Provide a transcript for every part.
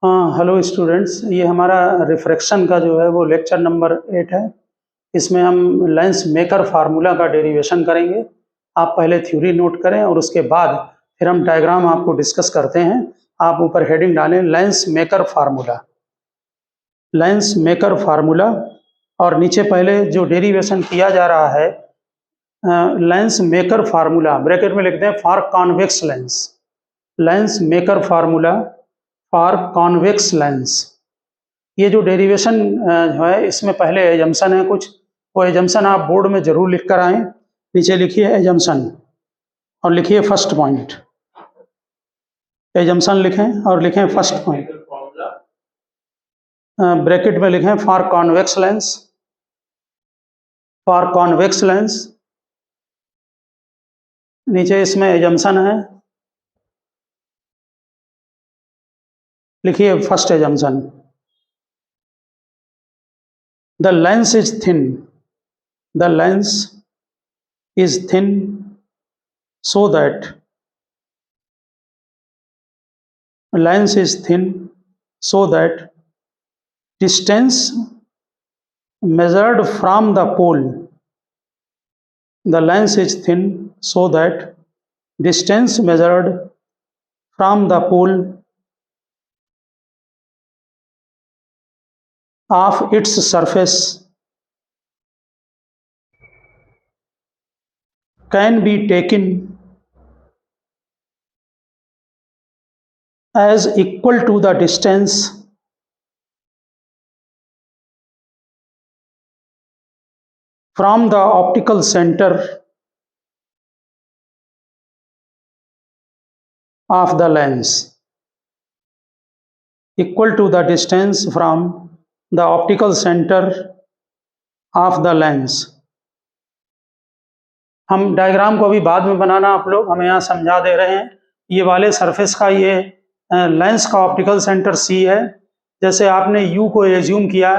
हाँ, hello students. ये हमारा रिफ्रैक्शन का जो है वो लेक्चर नंबर 8 है। इसमें हम लेंस मेकर फार्मूला का डेरिवेशन करेंगे। आप पहले थ्योरी नोट करें और उसके बाद फिर हम डायग्राम आपको डिस्कस करते हैं। आप ऊपर हेडिंग डालें lens maker formula, lens maker formula, और नीचे पहले जो डेरिवेशन किया जा रहा है लेंस मेकर फार्मूला ब्रैकेट में लिखते हैं for convex lens, lens maker formula for convex lens. ये जो डेरिवेशन जो है इसमें पहले एजम्पशन है कुछ, वो एजम्पशन आप बोर्ड में जरूर लिख कर आएँ। नीचे लिखिए एजम्पशन और लिखिए फर्स्ट पॉइंट। एजम्पशन लिखें और लिखें फर्स्ट पॉइंट, ब्रैकेट में लिखें for convex lens, for convex lens. नीचे इसमें एजम्पशन है, लिखिए first assumption, the lens is thin, the lens is thin so that lens is thin so that distance measured from the pole, the lens is thin so that distance measured from the pole of its surface can be taken as equal to the distance from the optical center of the lens, equal to the distance from the optical center of the lens। हम diagram को अभी बाद में बनाना, आप लोग हमें यहाँ समझा दे रहे हैं। ये वाले सरफेस का ये लेंस का ऑप्टिकल सेंटर सी है। जैसे आपने यू को एज्यूम किया,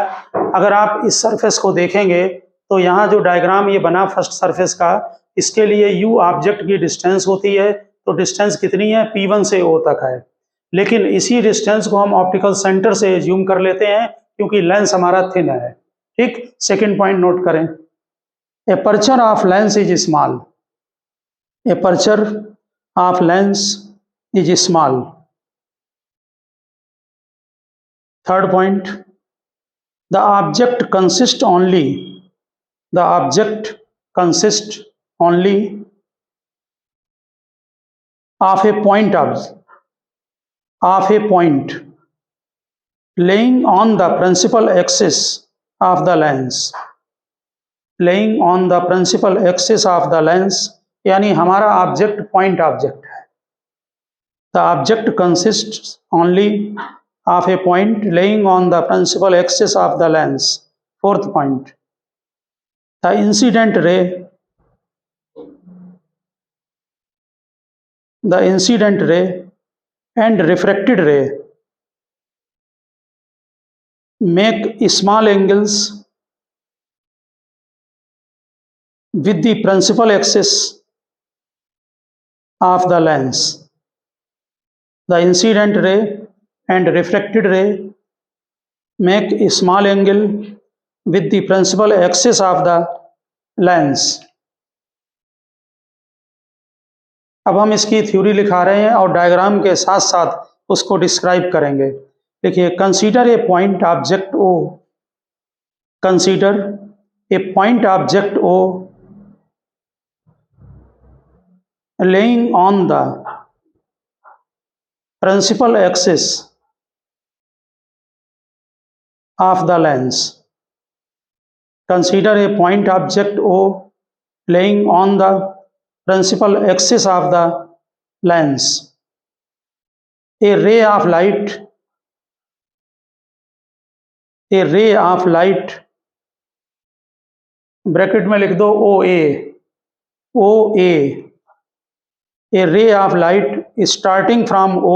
अगर आप इस सरफेस को देखेंगे तो यहाँ जो डायग्राम ये बना फर्स्ट सरफेस का, इसके लिए यू ऑब्जेक्ट की डिस्टेंस होती है। तो डिस्टेंस कितनी है? P1 से O तक है। लेकिन इसी डिस्टेंस को हम ऑप्टिकल सेंटर से एज्यूम कर लेते हैं क्योंकि लेंस हमारा थिन है। ठीक, सेकेंड पॉइंट नोट करें, aperture of lens is small, aperture of lens is small। Third point, the object consists only, the object consists only of a point laying on the principal axis of the lens, laying on the principal axis of the lens, यानी हमारा object point object है। The object consists only of a point laying on the principal axis of the lens। Fourth point, the incident ray, the incident ray and refracted ray make small angles with the principal axis of the lens। The incident ray and refracted ray make a small angle with the principal axis of the lens। अब हम इसकी theory लिखा रहे हैं और diagram के साथ साथ उसको डिस्क्राइब करेंगे। देखिए, consider a point object O, consider a point object O laying on the principal axis of the lens। Consider a point object O laying on the principal axis of the lens। A ray of light, a ray of light, bracket में लिख दो ओ ए, ओ ए, a ray of light starting from O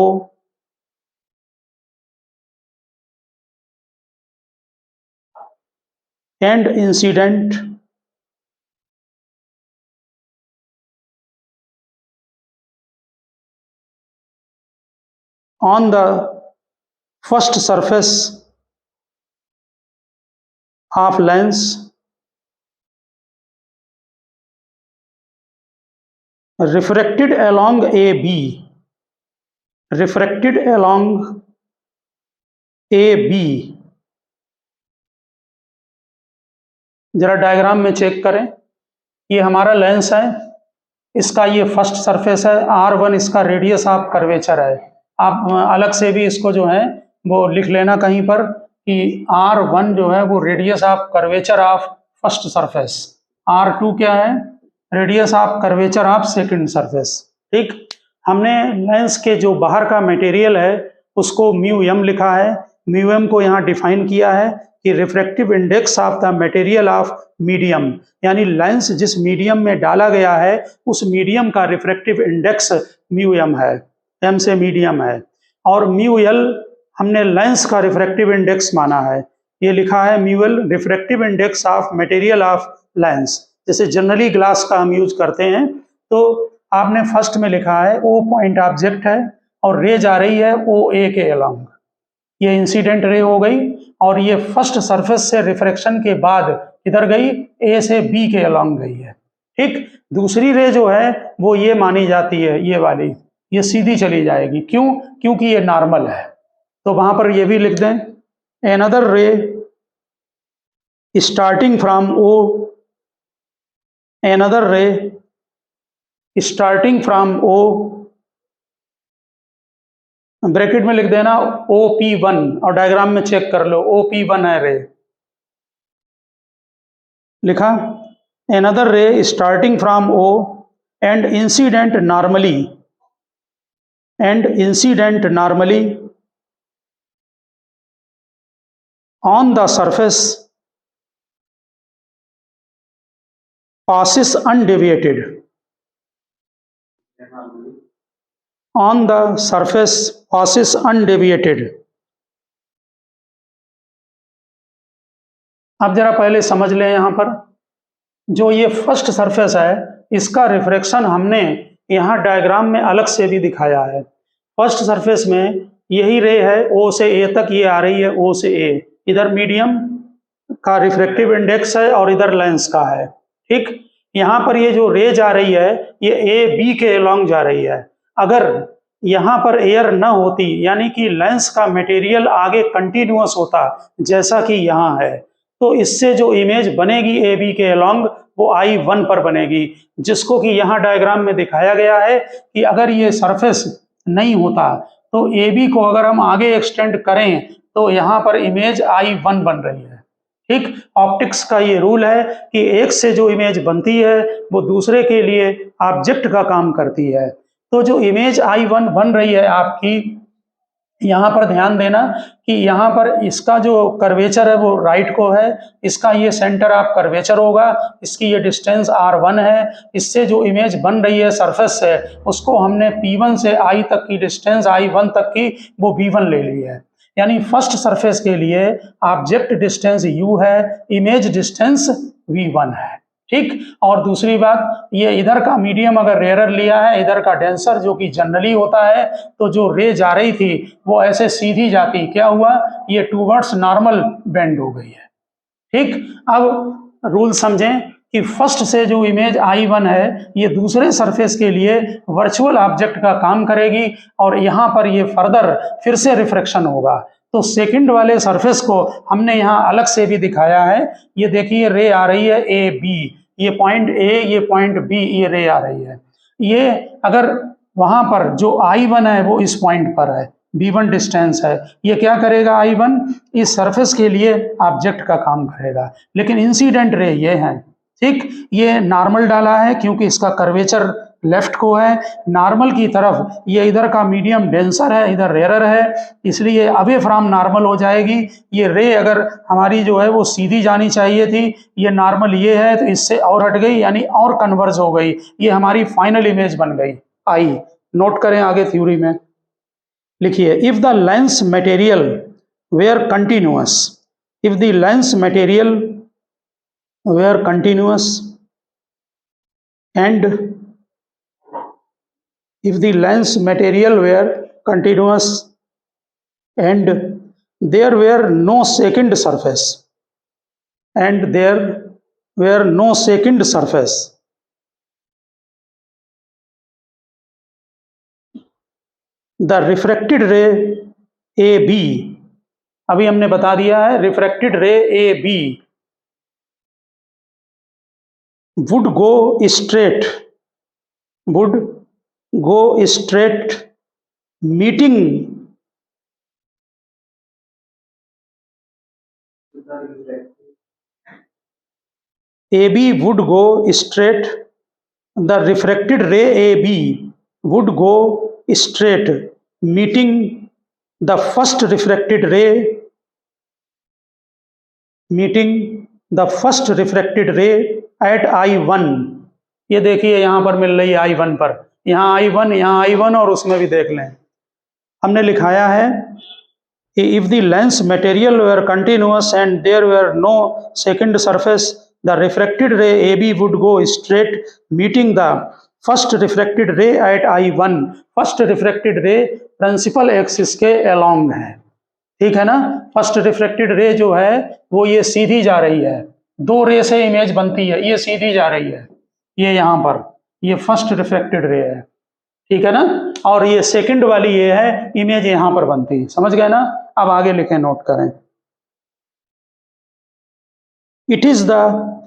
and incident on the first surface of lens refracted along AB, refracted along AB, जरा diagram में check करें, ये हमारा lens है, इसका ये फर्स्ट सरफेस है, R1 इसका रेडियस ऑफ कर्वेचर है। आप अलग से भी इसको जो है वो लिख लेना कहीं पर कि R1 जो है वो radius of curvature of first surface, R2 क्या है, radius of curvature of second surface. ठीक, हमने लेंस के जो बाहर का मटेरियल है उसको म्यू एम लिखा है, म्यू एम को यहाँ डिफाइन किया है कि refractive index of the material of medium, यानी लेंस जिस मीडियम में डाला गया है उस मीडियम का रिफ्रैक्टिव इंडेक्स म्यू एम है, एम से मीडियम है, और म्यू एल हमने लेंस का रिफ्रैक्टिव इंडेक्स माना है, ये लिखा है mu L refractive index of material of lens. जैसे जनरली ग्लास का हम यूज करते हैं तो आपने फर्स्ट में लिखा है ओ पॉइंट ऑब्जेक्ट है और रे जा रही है ओ ए के अलोंग, ये इंसिडेंट रे हो गई, और ये फर्स्ट सरफेस से रिफ्रैक्शन के बाद इधर गई ए से बी के अलोंग गई है। ठीक, दूसरी रे जो है वो ये मानी जाती है, ये वाली, ये सीधी चली जाएगी, क्यों, क्योंकि ये नॉर्मल है, तो वहां पर ये भी लिख दें, एनदर रे स्टार्टिंग फ्रॉम ओ, एनदर रे स्टार्टिंग फ्रॉम ओ, ब्रैकेट में लिख देना OP1 और डायग्राम में चेक कर लो, OP1 है रे, लिखा, another ray starting from O and incident normally on the surface passes undeviated, on the surface passes undeviated। अब जरा पहले समझ लें, यहाँ पर जो ये फर्स्ट सरफेस है इसका रिफ्रैक्शन हमने यहाँ डायग्राम में अलग से भी दिखाया है। फर्स्ट सरफेस में यही रे है, ओ से ए तक ये आ रही है, ओ से ए, इधर मीडियम का रिफ्रैक्टिव इंडेक्स है और इधर लेंस का है। ठीक, यहाँ पर ये जो रे जा रही है ये ए बी के अलोंग जा रही है। अगर यहाँ पर एयर न होती, यानी कि लेंस का मटेरियल आगे कंटिन्यूअस होता जैसा कि यहाँ है, तो इससे जो इमेज बनेगी ए बी के अलोंग वो I1 पर बनेगी, जिसको कि यहाँ डायग्राम में दिखाया गया है कि अगर ये सरफेस नहीं होता तो ए बी को अगर हम आगे एक्सटेंड करें तो यहाँ पर इमेज I1 बन रही है। ठीक, ऑप्टिक्स का ये रूल है कि एक से जो इमेज बनती है वो दूसरे के लिए ऑब्जेक्ट का काम करती है। तो जो इमेज I1 बन रही है आपकी, यहाँ पर ध्यान देना कि यहाँ पर इसका जो कर्वेचर है वो राइट को है, इसका ये सेंटर ऑफ कर्वेचर होगा, इसकी ये डिस्टेंस R1 है, इससे जो इमेज बन रही है सरफेस से उसको हमने P1 से I तक की डिस्टेंस, I1 तक की, वो V1 ले ली है। यानी फर्स्ट सरफेस के लिए ऑब्जेक्ट डिस्टेंस U है, इमेज डिस्टेंस V1 है। ठीक, और दूसरी बात, ये इधर का मीडियम अगर रेयर लिया है, इधर का डेंसर जो कि जनरली होता है, तो जो रे जा रही थी वो ऐसे सीधी जाती, क्या हुआ, ये टूवर्ड्स नॉर्मल बेंड हो गई है। ठीक, अब रूल समझें कि फर्स्ट से जो इमेज I1 है ये दूसरे सरफेस के लिए वर्चुअल ऑब्जेक्ट का काम करेगी और यहाँ पर ये फर्दर फिर से रिफ्रैक्शन होगा। तो सेकंड वाले सरफेस को हमने यहाँ अलग से भी दिखाया है, ये देखिए रे आ रही है ए बी, ये पॉइंट ए, ये पॉइंट बी, ये रे आ रही है। ये अगर वहां पर जो I1 है वो इस पॉइंट पर है, B1 डिस्टेंस है, ये क्या करेगा, I1 इस सरफेस के लिए ऑब्जेक्ट का काम करेगा, लेकिन इंसिडेंट रे ये है। ठीक, ये नॉर्मल डाला है क्योंकि इसका कर्वेचर लेफ्ट को है, नॉर्मल की तरफ ये इधर का मीडियम डेंसर है, इधर रेयर है, इसलिए अवे फ्रॉम नॉर्मल हो जाएगी। ये रे अगर हमारी जो है वो सीधी जानी चाहिए थी, ये नॉर्मल ये है तो इससे और हट गई, यानी और कन्वर्ज हो गई, ये हमारी फाइनल इमेज बन गई आई। नोट करें आगे थ्योरी में, लिखिए, if the lens material were continuous, if the lens material were continuous and if the lens material were continuous and there were no second surface, and there were no second surface. The refracted ray AB, अभी हमने बता दिया है, refracted ray AB would go straight, meeting AB would go straight, the refracted ray AB would go straight, meeting the first refracted ray at I1. ये देखिए यहाँ पर मिल रही है I1 पर, यहाँ I1 और उसमें भी देख लें, हमने लिखाया है if the lens material were continuous and there were no second surface, the refracted ray AB would go straight, meeting the first refracted ray at I1. First refracted ray principal axis के along है, ठीक है ना। First refracted रे जो है वो ये सीधी जा रही है, दो रे से इमेज बनती है, ये सीधी जा रही है, ये यहाँ पर ये फर्स्ट रिफ्रैक्टेड रे है, ठीक है ना, और ये सेकंड वाली ये है, इमेज यहाँ पर बनती है, समझ गए ना। अब आगे लिखें, नोट करें, it is the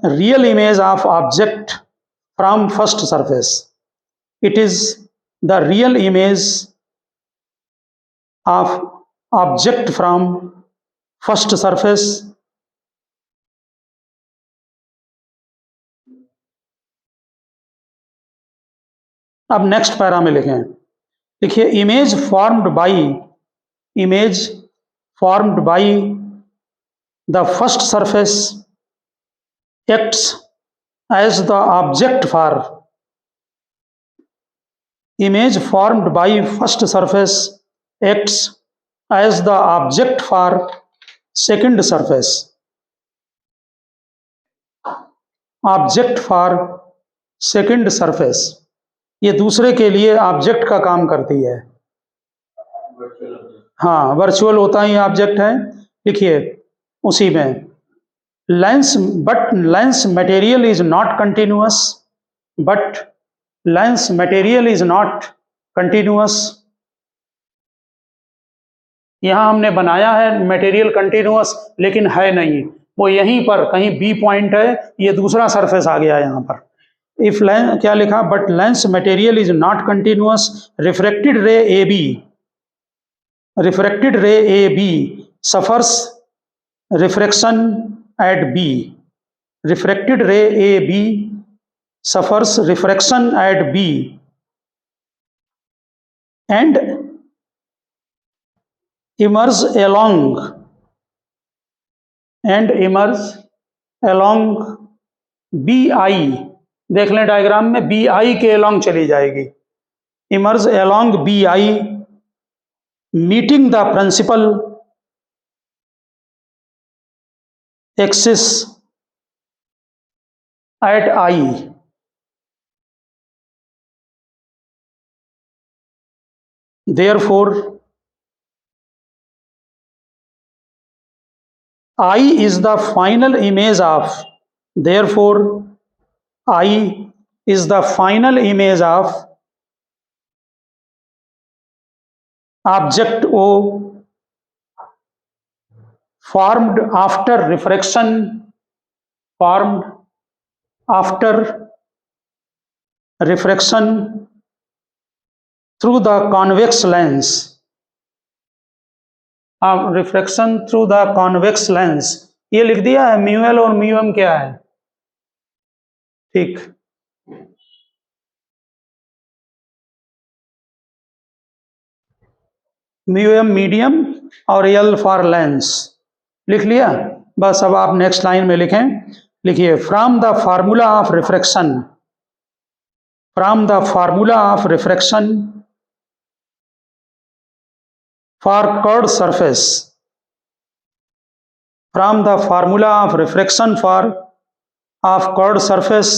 real image of object from first surface, it is the real image of object from first surface. अब नेक्स्ट पैरा में लिखें, देखिए image formed by the first surface acts as the object for, image formed by first surface acts as the object for second surface, object for second surface, ये दूसरे के लिए object का काम करती है, हाँ वर्चुअल होता ही ऑब्जेक्ट है। लिखिए उसी में lens, but lens material is not continuous, but lens material is not continuous, यहां हमने बनाया है मटेरियल कंटिन्यूअस लेकिन है नहीं, वो यहीं पर कहीं बी पॉइंट है, ये दूसरा सरफेस आ गया यहां पर। इफ लेंस क्या लिखा, but lens material is not continuous, refracted ray A B suffers refraction at B, refracted ray A B suffers refraction at B and emerge along BI, देख लें डायग्राम में BI के along चली जाएगी, emerge along BI meeting the principal axis at I, therefore I is the final image of, therefore I is the final image of object O formed after refraction, through the convex lens, refraction through the convex lens, ये लिख दिया है, mu L और mu M क्या है, ठीक, mu M medium और L for Lenz, लिख लिया। बस अब आप नेक्स्ट लाइन में लिखें, लिखिए from the formula of refraction, for curved surface, from the formula of refraction of curved surface,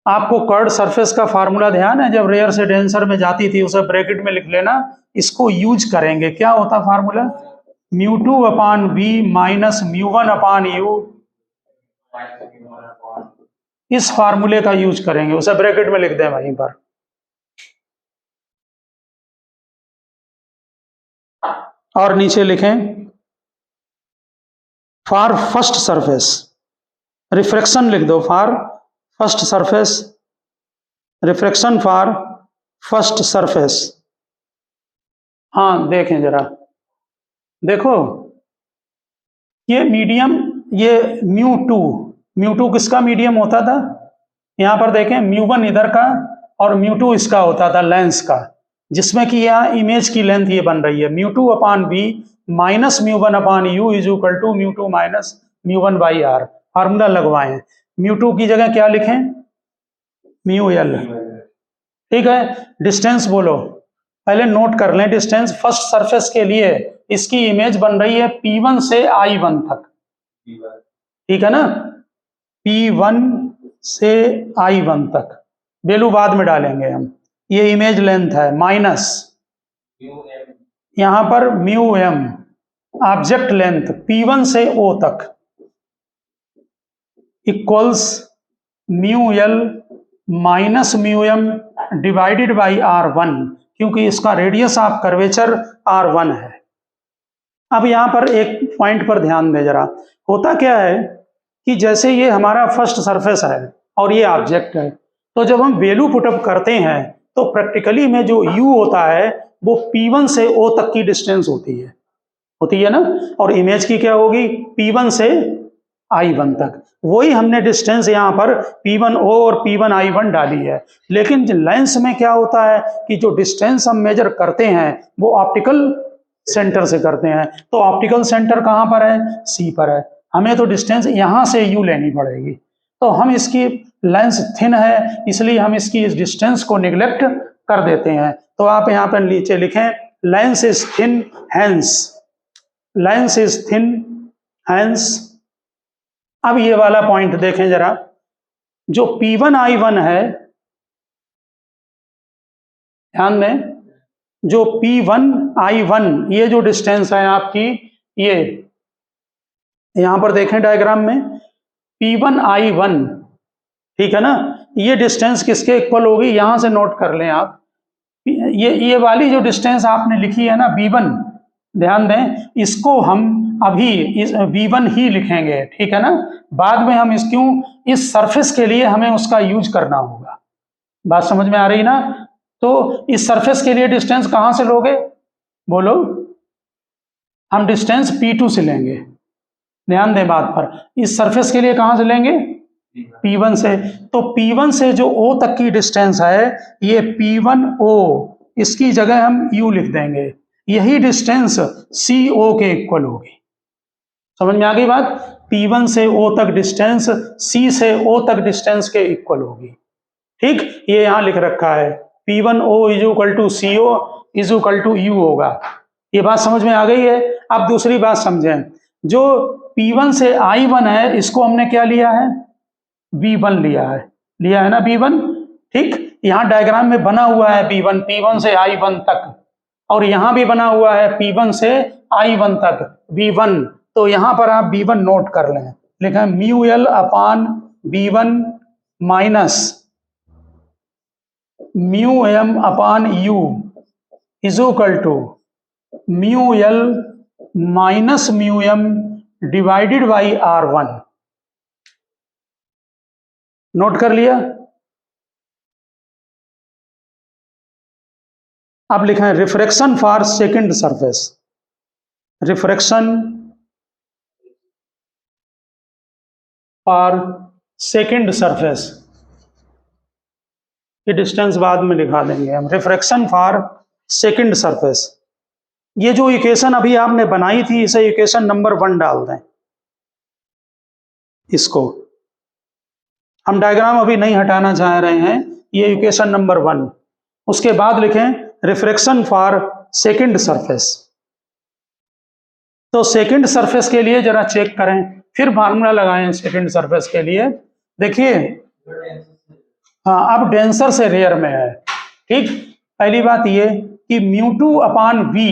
आपको कर्व्ड सरफेस का फार्मूला ध्यान है, जब रेयर से डेंसर में जाती थी उसे ब्रैकेट में लिख लेना, इसको यूज करेंगे, क्या होता formula, μ2 upon v minus μ1 upon u, इस फार्मूले का यूज करेंगे, उसे ब्रैकेट में लिख दें वहीं पर। और नीचे लिखें फॉर फर्स्ट सरफेस, रिफ्रैक्शन लिख दो, for first surface, refraction for first surface. हाँ देखें जरा, देखो ये मीडियम, ये μ2 किसका मीडियम होता था, यहां पर देखें μ1 इधर का और μ2 इसका होता था लेंस का, जिसमें कि यहाँ इमेज की लेंथ ये बन रही है μ2 upon v minus μ1 upon u is equal to μ2 minus μ1 by R. Formula लगवाएं, μ2 की जगह क्या लिखें, μl, ठीक है। डिस्टेंस बोलो, पहले नोट कर लें डिस्टेंस। फर्स्ट सरफेस के लिए इसकी इमेज बन रही है P1 से I1 तक, ठीक है ना, P1 से I1 तक, वैल्यू बाद में डालेंगे हम। ये इमेज लेंथ है माइनस यहां पर μm ऑब्जेक्ट लेंथ P1 से O तक equals μl minus μm divided by R1, क्योंकि इसका रेडियस ऑफ कर्वेचर R1 है। अब यहां पर एक पॉइंट पर ध्यान दें जरा, होता क्या है कि जैसे ये हमारा फर्स्ट सरफेस है और ये ऑब्जेक्ट है, तो जब हम वैल्यू पुटअप करते हैं तो प्रैक्टिकली में जो u होता है वो P1 से O तक की डिस्टेंस होती है ना, और इमेज की क्या होगी, P1 से I1 तक। वही हमने डिस्टेंस यहाँ पर P1O और P1I1 डाली है। लेकिन लेंस में क्या होता है कि जो डिस्टेंस हम मेजर करते हैं वो ऑप्टिकल सेंटर से करते हैं, तो ऑप्टिकल सेंटर कहाँ पर है, C पर है। हमें तो डिस्टेंस यहाँ से U लेनी पड़ेगी, तो हम इसकी लेंस थिन है इसलिए हम इसकी इस डिस्टेंस को निगलेक्ट कर देते हैं। तो आप यहाँ पर नीचे लिखें lens is thin hence, lens is thin hence. अब ये वाला पॉइंट देखें जरा, जो P1I1 है, ध्यान दें, जो P1I1 ये जो डिस्टेंस है आपकी, ये यहां पर देखें डायग्राम में P1I1, ठीक है ना, ये डिस्टेंस किसके इक्वल होगी, यहां से नोट कर लें आप, ये वाली जो डिस्टेंस आपने लिखी है ना V1, ध्यान दें, इसको हम अभी इस V1 ही लिखेंगे, ठीक है ना। बाद में हम इस सरफेस के लिए हमें उसका यूज करना होगा। बात समझ में आ रही ना। तो इस सरफेस के लिए डिस्टेंस कहां से लोगे, बोलो, हम डिस्टेंस P2 से लेंगे, ध्यान दें बात पर। इस सरफेस के लिए कहां से लेंगे, P1 से। तो P1 से जो O तक की डिस्टेंस है ये P1O, इसकी जगह हम U लिख देंगे, यही डिस्टेंस CO के इक्वल होगी। समझ में आ गई बात। P1 से O तक डिस्टेंस C से O तक डिस्टेंस के इक्वल होगी, ठीक। ये यहां लिख रखा है P1O is equal to CO is equal to U होगा। ये बात समझ में आ गई है। अब दूसरी बात समझें, जो P1 से I1 है इसको हमने क्या लिया है, V1 लिया है ना, V1, ठीक। यहाँ डायग्राम में बना हुआ है V1, P1 से I1 तक, और यहाँ भी बना हुआ है P1 से I1 तक V1। तो यहाँ पर आप V1 नोट कर लें, लिखा है μl upon V1 minus μm upon U is equal to μl minus μm divided by R1। Note कर लिया। अब लिखा है refraction for second surface, refraction for second surface, ये डिस्टेंस बाद में लिखा देंगे हम। रिफ्रैक्शन फॉर सेकंड सरफेस, ये जो इक्वेशन अभी आपने बनाई थी इसे इक्वेशन नंबर 1 डाल दें। इसको हम डायग्राम अभी नहीं हटाना चाह रहे हैं, ये इक्वेशन नंबर 1। उसके बाद लिखें रिफ्रैक्शन फॉर सेकंड सरफेस। तो सेकंड सरफेस के लिए जरा चेक करें, फिर फार्मूला लगाएं सेकंड सरफेस के लिए। देखिए, हाँ अब डेंसर से रेयर में है, ठीक। पहली बात ये कि μ2 अपान v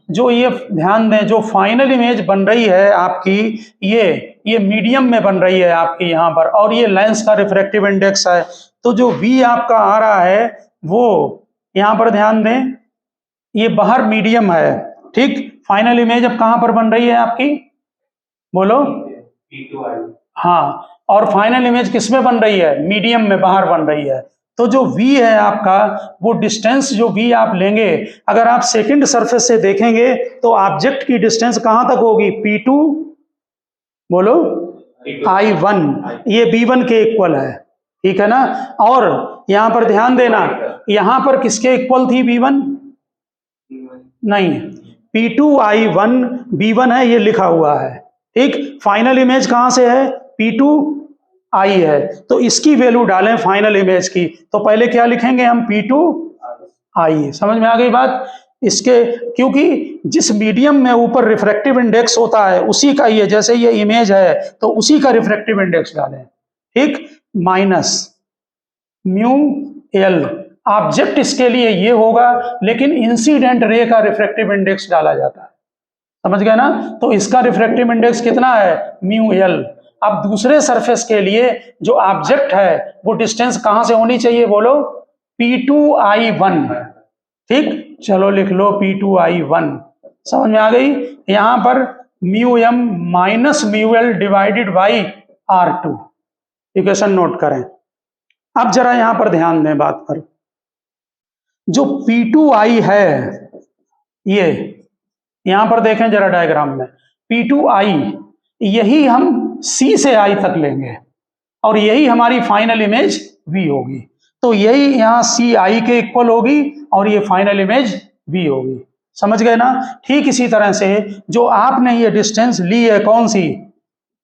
जो ये ध्यान दें, जो फाइनल इमेज बन रही है आपकी, ये मीडियम में बन रही है आपकी यहाँ पर, और ये लेंस का रिफ्रैक्टिव इंडेक्स है। तो जो V आपका आ रहा है वो यहाँ पर ध्यान दें, ये बाहर मीडियम है, ठीक। फाइनल इमेज अब कहाँ पर बन रही है आपकी, बोलो। P2I। हाँ, और फाइनल इमेज किस में बन रही है, मीडियम में बाहर बन रही है। तो जो V है आपका, वो डिस्टेंस जो V आप लेंगे, अगर आप सेकंड सरफेस से देखेंगे तो ऑब्जेक्ट की डिस्टेंस कहां तक होगी, P2, बोलो, I1, ये B1 के इक्वल है, ठीक है ना। और यहां पर ध्यान देना, यहां पर किसके इक्वल थी B1, नहीं, P2I1 B1 है, ये लिखा हुआ है, ठीक। फाइनल इमेज कहां से है, P2I है, तो इसकी वैल्यू डालें फाइनल इमेज की, तो पहले क्या लिखेंगे हम, P2I। समझ में आ गई बात। इसके, क्योंकि जिस मीडियम में ऊपर रिफ्रैक्टिव इंडेक्स होता है उसी का ये, जैसे ये इमेज है तो उसी का रिफ्रैक्टिव इंडेक्स डालें, ठीक, माइनस म्यू एल। ऑब्जेक्ट इसके लिए ये होगा, लेकिन इंसिडेंट रे का रिफ्रैक्टिव इंडेक्स डाला जाता है, समझ गए ना। तो इसका रिफ्रैक्टिव इंडेक्स कितना है, म्यू एल। अब दूसरे सरफेस के लिए जो ऑब्जेक्ट है वो डिस्टेंस कहां से होनी चाहिए, बोलो, P2I1, ठीक। चलो लिख लो P2I1, समझ में आ गई। यहां पर mu m minus mu l divided by R2, equation note करें। अब जरा यहां पर ध्यान दें बात पर, जो P2I है, ये यहां पर देखें जरा डायग्राम में, P2I, यही हम C से I तक लेंगे और यही हमारी फाइनल इमेज V होगी। तो यही यहां C I के इक्वल होगी और ये फाइनल इमेज V होगी, समझ गए ना। ठीक इसी तरह से जो आपने ये डिस्टेंस ली है, कौन सी,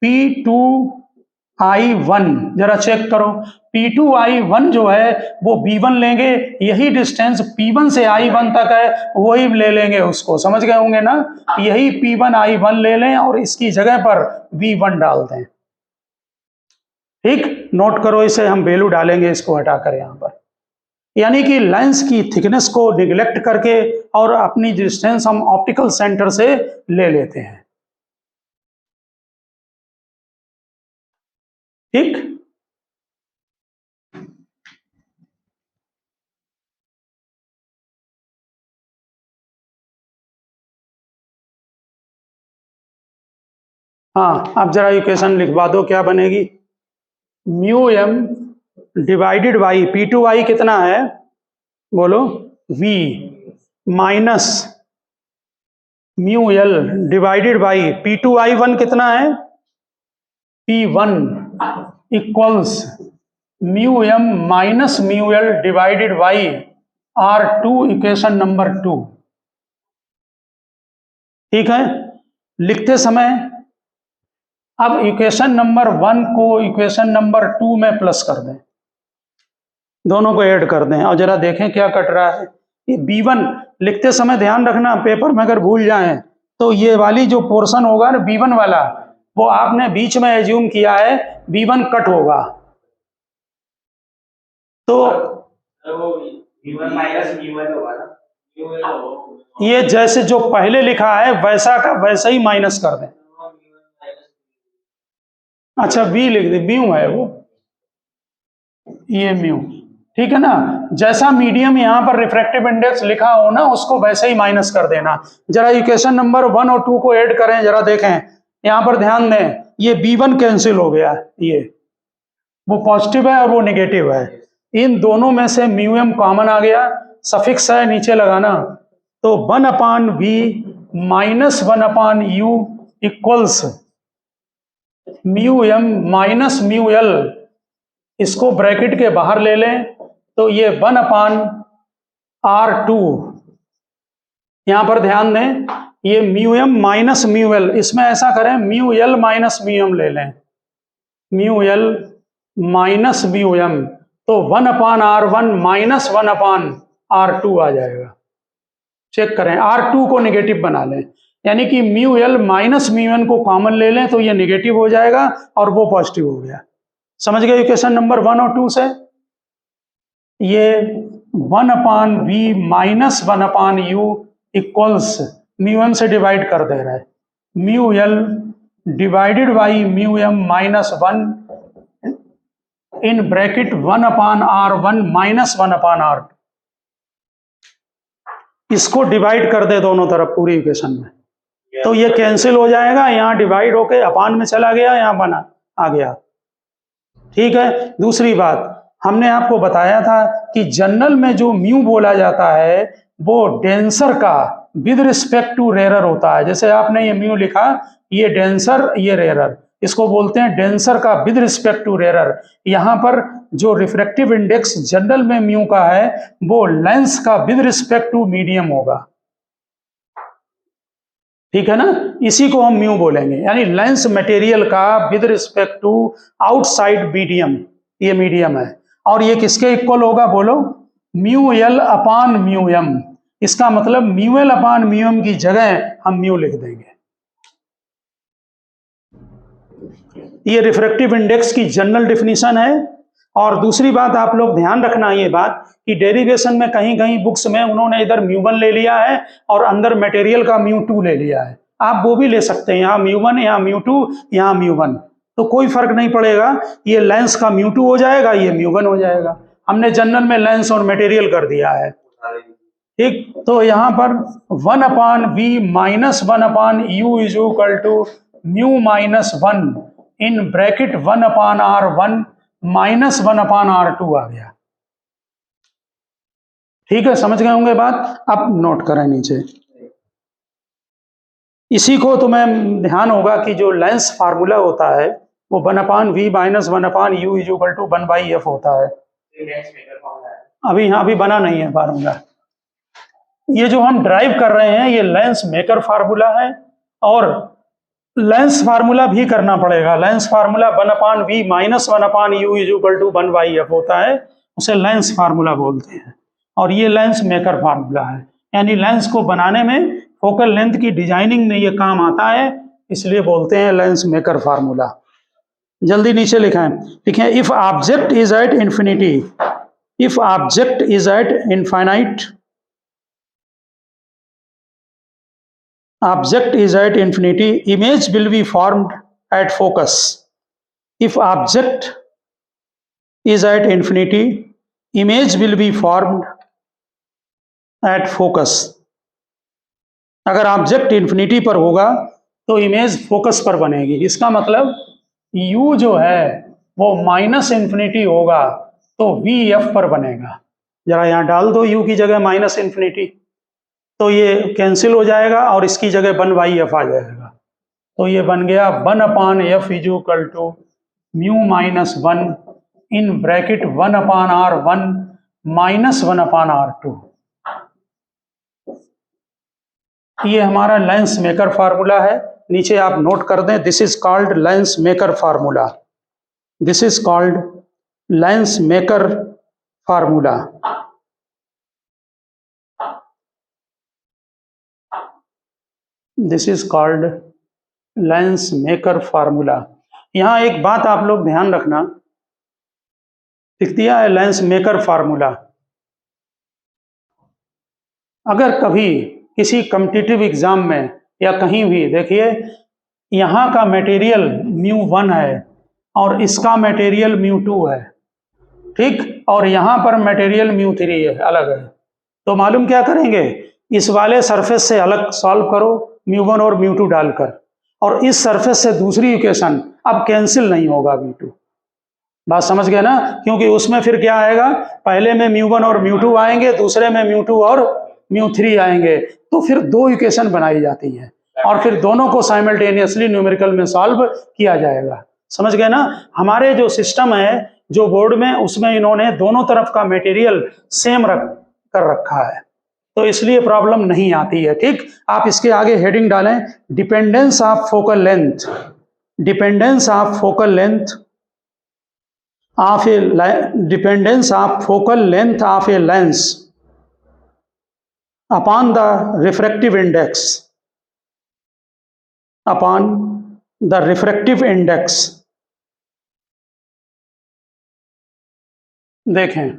P2I1, जरा चेक करो, P2I1 जो है वो B1 लेंगे, यही डिस्टेंस P1 से I1 तक है, वही ले लेंगे उसको, समझ गए होंगे ना। यही P1I1 ले लें और इसकी जगह पर V1 डाल दें, ठीक। नोट करो इसे, हम वैल्यू डालेंगे इसको हटाकर यहां पर, यानी कि लेंस की थिकनेस को निगलेक्ट करके और अपनी डिस्टेंस हम ऑप्टिकल सेंटर से ले लेते हैं, ठीक। हाँ, अब जरा इक्वेशन लिखवा दो, क्या बनेगी, mu M divided by P2I कितना है, बोलो, V, minus mu l divided by P2I1 कितना है, P1, equals mu m minus mu l divided by R2, equation number 2, ठीक है। लिखते समय अब इक्वेशन नंबर 1 को इक्वेशन नंबर 2 में प्लस कर दें, दोनों को ऐड कर दें और जरा देखें क्या कट रहा है। ये B1 लिखते समय ध्यान रखना, पेपर में अगर भूल जाएं तो ये वाली जो पोर्शन होगा ना B1 वाला, वो आपने बीच में एज्यूम किया है, B1 कट होगा, तो B1 माइनस B1 होगा ना, ये जैसे जो पहले लिखा है वैसा का वैसा ही माइनस कर दें। अच्छा, V लिख दे, म्यू है वो, ये म्यू, ठीक है ना। जैसा मीडियम यहाँ पर रिफ्रैक्टिव इंडेक्स लिखा हो ना, उसको वैसे ही माइनस कर देना। जरा इक्वेशन नंबर 1 और 2 को ऐड करें, जरा देखें, यहाँ पर ध्यान दें, ये B1 कैंसिल हो गया, ये वो पॉजिटिव है और वो नेगेटिव है, इन दोनों में से म्यू एम कॉमन आ गया, सफिक्स है नीचे लगाना, तो 1/V minus 1/U equals mu m minus mu l, इसको ब्रैकेट के बाहर ले लें तो ये 1/R2, यहां पर ध्यान दें, ये mu m minus mu l, इसमें ऐसा करें mu l minus mu m ले लें, mu l minus mu m, तो 1/R1 माइनस 1/R2 आ जाएगा। चेक करें, R2 को नेगेटिव बना लें, यानी कि mu l minus mu n को कॉमन ले लें तो ये नेगेटिव हो जाएगा और वो पॉजिटिव हो गया। समझ गए इक्वेशन नंबर 1 और 2 से। ये 1/V minus 1/U equals mu m से डिवाइड कर दे रहा है, mu l divided by mu m minus 1 in bracket 1/r1 minus 1/r2। इसको डिवाइड कर दे दोनों तरफ पूरी इक्वेशन में, तो ये कैंसिल हो जाएगा, यहाँ डिवाइड होके अपान में चला गया, यहाँ बना आ गया। ठीक है। दूसरी बात, हमने आपको बताया था कि जनरल में जो म्यू बोला जाता है वो डेंसर का विद रिस्पेक्ट टू रेरर होता है। जैसे आपने ये म्यू लिखा, ये डेंसर ये रेरर, इसको बोलते हैं डेंसर का विद रिस्पेक्ट टू रेरर। यहाँ पर जो रिफ्रैक्टिव इंडेक्स जनरल में म्यू का है वो लेंस का विद रिस्पेक्ट टू मीडियम होगा। ठीक है ना, इसी को हम म्यू बोलेंगे, यानी लेंस मटेरियल का with respect to outside medium, ये मीडियम है। और ये किसके इक्वल होगा बोलो, mu l upon mu m. इसका मतलब mu l upon mu m की जगह हम म्यू लिख देंगे। ये रिफ्रैक्टिव इंडेक्स की जनरल डेफिनेशन है। और दूसरी बात आप लोग ध्यान रखना ये बात कि डेरिवेशन में कहीं कहीं बुक्स में उन्होंने इधर म्यू1 ले लिया है और अंदर मटेरियल का म्यू2 ले लिया है। आप वो भी ले सकते हैं, यहाँ म्यू1 यहाँ म्यू2 यहाँ म्यू1, तो कोई फर्क नहीं पड़ेगा। ये लेंस का म्यू2 हो जाएगा, ये म्यू1 हो जाएगा। हमने जनरल में लेंस और मटेरियल कर दिया है। ठीक, तो यहाँ पर 1/v minus 1/u is equal to mu minus 1 in bracket 1/r1 minus 1/r2 आ गया। ठीक है, समझ गए होंगे बात। अब नोट करें नीचे, इसी को तुम्हें ध्यान होगा कि जो लेंस फार्मूला होता है वो 1/v minus 1/u is equal to 1/f होता है। अभी यहाँ भी बना नहीं है फार्मूला। ये जो हम ड्राइव कर रहे हैं ये लेंस मेकर फार्मूला है, और लेंस फार्मूला भी करना पड़ेगा। Lens formula 1/v minus 1/u is equal to 1/f होता है, उसे लेंस फार्मूला बोलते हैं। और ये लेंस मेकर फार्मूला है, यानी लेंस को बनाने में, फोकल लेंथ की डिजाइनिंग में ये काम आता है, इसलिए बोलते हैं लेंस मेकर फार्मूला। जल्दी नीचे लिखें, लिखें if object is at infinity, if object is eight infinite, object is at infinity, image will be formed at focus. If object is at infinity, image will be formed at focus. अगर object infinity पर होगा तो image focus पर बनेगी। इसका मतलब u जो है वो माइनस इन्फिनिटी होगा तो vf पर बनेगा। जरा यहाँ डाल दो u की जगह माइनस इन्फिनिटी, तो ये कैंसिल हो जाएगा और इसकी जगह 1/f आ जाएगा। तो ये बन गया 1/f is equal to mu minus 1 in bracket 1/r1 minus 1/r2। ये हमारा लेंस मेकर फार्मूला है। नीचे आप नोट कर दें, this is called lens maker formula, this is called lens maker formula. This is called lens maker formula. यहाँ एक बात आप लोग ध्यान रखना, लिख दिया है लेंस मेकर फार्मूला। अगर कभी किसी कॉम्पिटिटिव एग्जाम में या कहीं भी देखिए, यहाँ का मटेरियल म्यू1 है और इसका मटेरियल म्यू2 है, ठीक, और यहाँ पर मटेरियल म्यू3 है, अलग है। तो मालूम क्या करेंगे, इस वाले सरफेस से अलग सॉल्व करो म्यू1 और म्यू2 डालकर, और इस सरफेस से दूसरी इक्वेशन, अब कैंसिल नहीं होगा म्यू2। बात समझ गए ना, क्योंकि उसमें फिर क्या आएगा, पहले में म्यू1 और म्यू2 आएंगे, दूसरे में म्यू2 और म्यू3 आएंगे, तो फिर दो इक्वेशन बनाई जाती है और फिर दोनों को साइमल्टेनियसली न्यूमेरिकल में सॉल्व किया जाएगा। समझ गए ना। हमारे जो सिस्टम है जो बोर्ड में, उसमें इन्होंने दोनों तरफ का मटेरियल सेम कर रखा है, तो इसलिए प्रॉब्लम नहीं आती है। ठीक, आप इसके आगे हेडिंग डालें, dependence of focal length, dependence of focal length of A, dependence of focal length of a lens upon the refractive index, upon the refractive index. देखें,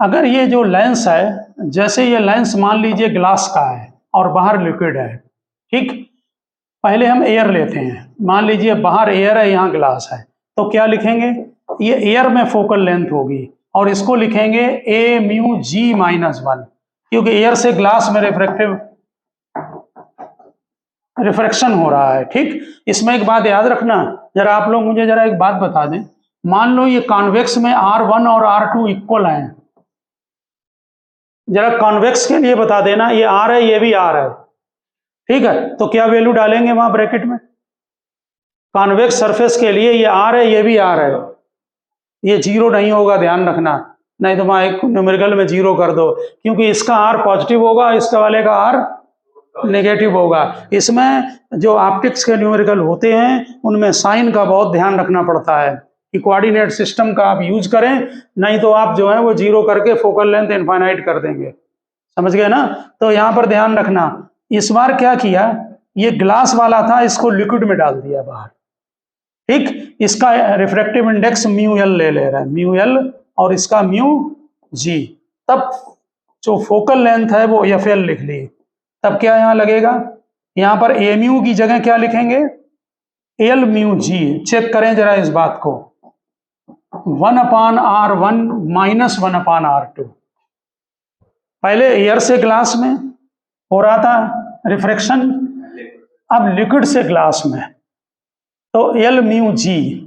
अगर ये जो लेंस है, जैसे ये लेंस मान लीजिए ग्लास का है, और बाहर लिक्विड है। ठीक, पहले हम एयर लेते हैं, मान लीजिए बाहर एयर है, यहाँ ग्लास है, तो क्या लिखेंगे, ये एयर में फोकल लेंथ होगी और इसको लिखेंगे ए म्यू जी माइनस 1, क्योंकि एयर से ग्लास में रिफ्रैक्शन हो रहा है। ठीक, इसमें एक बात याद रखना, जरा आप लोग मुझे जरा एक बात बता दें, मान लो ये कॉन्वेक्स में R1 और R2 इक्वल हैं, जरा कॉन्वेक्स के लिए बता देना, ये R है ये भी R है, ठीक है, तो क्या वैल्यू डालेंगे वहां ब्रैकेट में, कॉन्वेक्स सरफेस के लिए ये R है ये भी R है, ये जीरो नहीं होगा, ध्यान रखना, नहीं तो वहां एक न्यूमेरिकल में जीरो कर दो, क्योंकि इसका R पॉजिटिव होगा, इसका वाले का R नेगेटिव होगा। इसमें जो ऑप्टिक्स के न्यूमेरिकल होते हैं उनमें साइन का बहुत ध्यान रखना पड़ता है कि कोऑर्डिनेट सिस्टम का आप यूज करें, नहीं तो आप जो है वो जीरो करके फोकल लेंथ इनफाइनाइट कर देंगे, समझ गए ना। तो यहाँ पर ध्यान रखना, इस बार क्या किया, ये ग्लास वाला था, इसको लिक्विड में डाल दिया बाहर। ठीक, इसका रिफ्रैक्टिव इंडेक्स म्यू एल ले रहा है, म्यू एल, और इसका म्यू जी, तब जो फोकल लेंथ है वो एफ एल लिख ली। तब क्या यहाँ लगेगा, यहाँ पर ए म्यू की जगह क्या लिखेंगे, एल म्यू जी। चेक करें जरा इस बात को, 1/R1 माइनस 1/R2, पहले एयर से ग्लास में हो रहा था रिफ्रैक्शन, अब लिक्विड से ग्लास में, तो एल म्यू जी।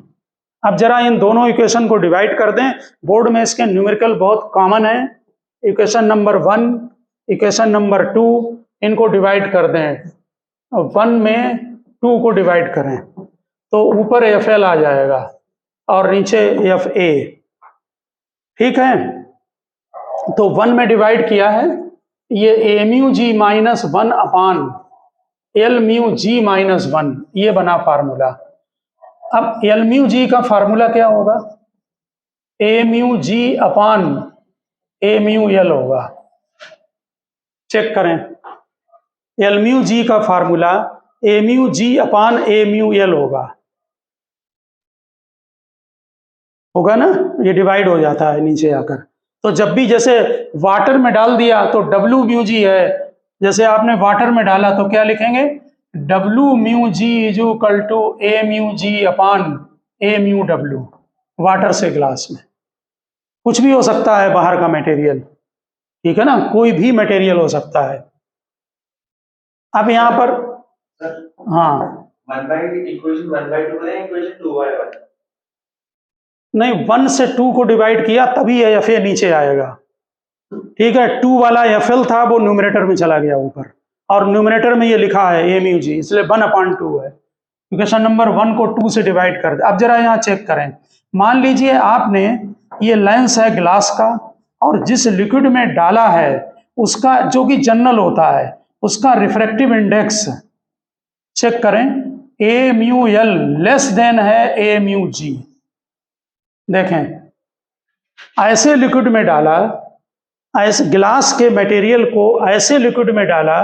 अब जरा इन दोनों इक्वेशन को डिवाइड कर दें, बोर्ड में इसके न्यूमेरिकल बहुत कॉमन है, इक्वेशन नंबर 1, इक्वेशन नंबर 2, इनको डिवाइड कर दें, 1 में 2 को डिवाइड करें तो ऊपर एफ एल आ जाएगा और नीचे एफ ए। ठीक है, तो 1 में डिवाइड किया है, ये ए म्यू जी माइनस 1 अपान एल म्यू जी माइनस 1, ये बना फार्मूला। अब एल म्यू जी का फार्मूला क्या होगा, ए mu G upon A mu L होगा। चेक करें, एल म्यू जी का formula A mu G upon A mu L होगा ना, ये डिवाइड हो जाता है नीचे आकर। तो जब भी जैसे वाटर में डाल दिया तो डब्ल्यू म्यू जी है, जैसे आपने वाटर में डाला तो क्या लिखेंगे, W mu G is equal to A mu G upon A mu W. Water से ग्लास में कुछ भी हो सकता है, बाहर का मटेरियल, ठीक है ना, कोई भी मटेरियल हो सकता है। अब यहाँ पर हाँ, 1/2 नहीं, 1 से 2 को डिवाइड किया तभी एफ ए नीचे आएगा। ठीक है, 2 वाला एफ एल था वो न्यूमरेटर में चला गया ऊपर, और न्यूमरेटर में ये लिखा है ए म्यू जी, इसलिए 1/2 है। इक्वेशन नंबर 1 को 2 से डिवाइड कर दे। अब जरा यहाँ चेक करें, मान लीजिए आपने ये लेंस है ग्लास का, और जिस लिक्विड में डाला है उसका जो कि जनरल होता है उसका रिफ्रैक्टिव इंडेक्स चेक करें, ए म्यू एल लेस देन है ए म्यू जी। देखें, ऐसे लिक्विड में डाला, ऐसे ग्लास के मटेरियल को ऐसे लिक्विड में डाला